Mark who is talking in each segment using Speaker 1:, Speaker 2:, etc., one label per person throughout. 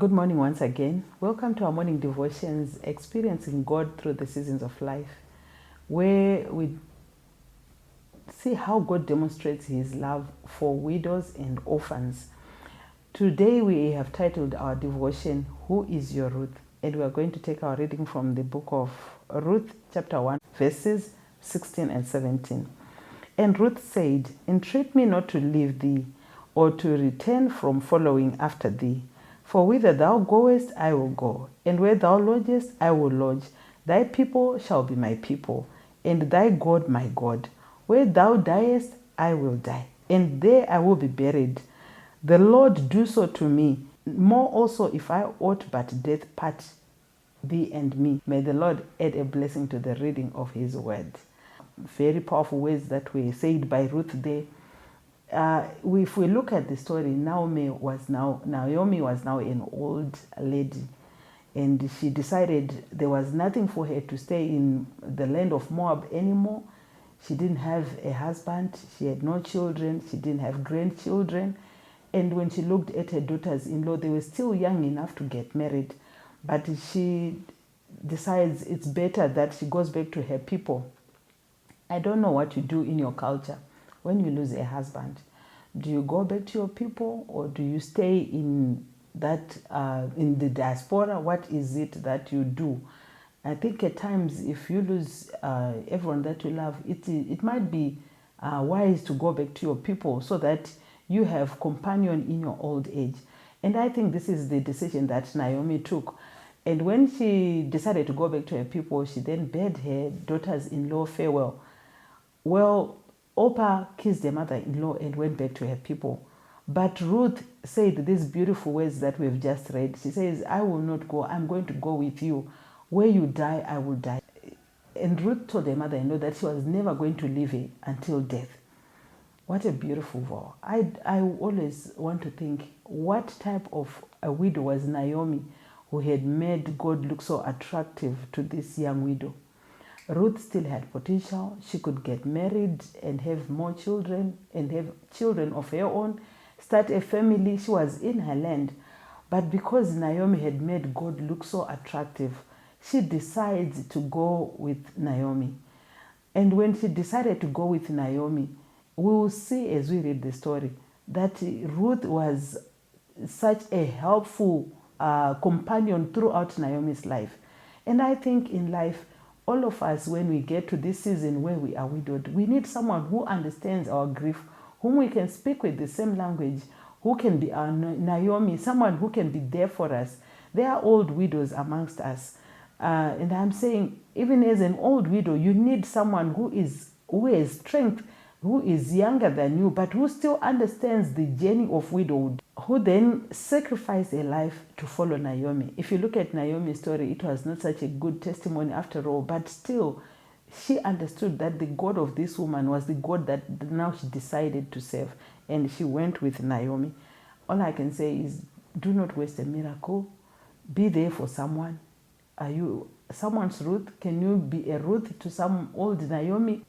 Speaker 1: Good morning once again. Welcome to our morning devotions, experiencing God through the seasons of life, where we see how God demonstrates His love for widows and orphans. Today we have titled our devotion, Who is Your Ruth? And we are going to take our reading from the book of Ruth, chapter 1, verses 16 and 17. And Ruth said, Entreat me not to leave thee, or to return from following after thee. For whither thou goest, I will go, and where thou lodgest, I will lodge. Thy people shall be my people, and thy God my God. Where thou diest, I will die, and there I will be buried. The Lord do so to me. More also, if I ought but death part thee and me. May the Lord add a blessing to the reading of His word. Very powerful words that were said by Ruth there. If we look at the story, Naomi was now an old lady, and she decided there was nothing for her to stay in the land of Moab anymore. She didn't have a husband, she had no children, she didn't have grandchildren, and when she looked at her daughters-in-law, they were still young enough to get married, but she decides it's better that she goes back to her people. I don't know what you do in your culture when you lose a husband. Do you go back to your people, or do you stay in that in the diaspora? What is it that you do? I think at times, if you lose everyone that you love, it might be wise to go back to your people so that you have companion in your old age. And I think this is the decision that Naomi took. And when she decided to go back to her people, she then bade her daughters-in-law farewell. Well, Orpah kissed her mother-in-law and went back to her people. But Ruth said these beautiful words that we've just read. She says, I will not go. I'm going to go with you. Where you die, I will die. And Ruth told her mother-in-law that she was never going to leave her until death. What a beautiful vow. I always want to think, what type of a widow was Naomi, who had made God look so attractive to this young widow? Ruth still had potential. She could get married and have more children and have children of her own, start a family. She was in her land. But because Naomi had made God look so attractive, she decides to go with Naomi. And when she decided to go with Naomi, we will see as we read the story that Ruth was such a helpful companion throughout Naomi's life. And I think in life, all of us, when we get to this season where we are widowed, we need someone who understands our grief, whom we can speak with the same language, who can be our Naomi, someone who can be there for us. There are old widows amongst us. And I'm saying, even as an old widow, you need someone who has strength, who is younger than you, but who still understands the journey of widowhood, who then sacrificed her life to follow Naomi. If you look at Naomi's story, it was not such a good testimony after all, but still, she understood that the God of this woman was the God that now she decided to serve, and she went with Naomi. All I can say is, do not waste a miracle. Be there for someone. Are you someone's Ruth? Can you be a Ruth to some old Naomi?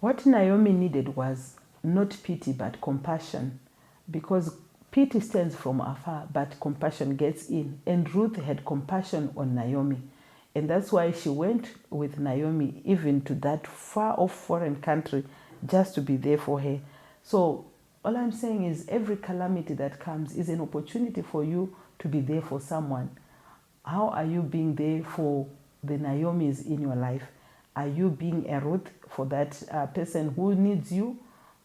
Speaker 1: What Naomi needed was not pity, but compassion, because pity stands from afar, but compassion gets in. And Ruth had compassion on Naomi. And that's why she went with Naomi even to that far-off foreign country just to be there for her. So all I'm saying is every calamity that comes is an opportunity for you to be there for someone. How are you being there for the Naomis in your life? Are you being a Ruth for that person who needs you?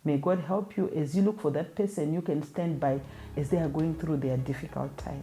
Speaker 1: May God help you as you look for that person you can stand by as they are going through their difficult time.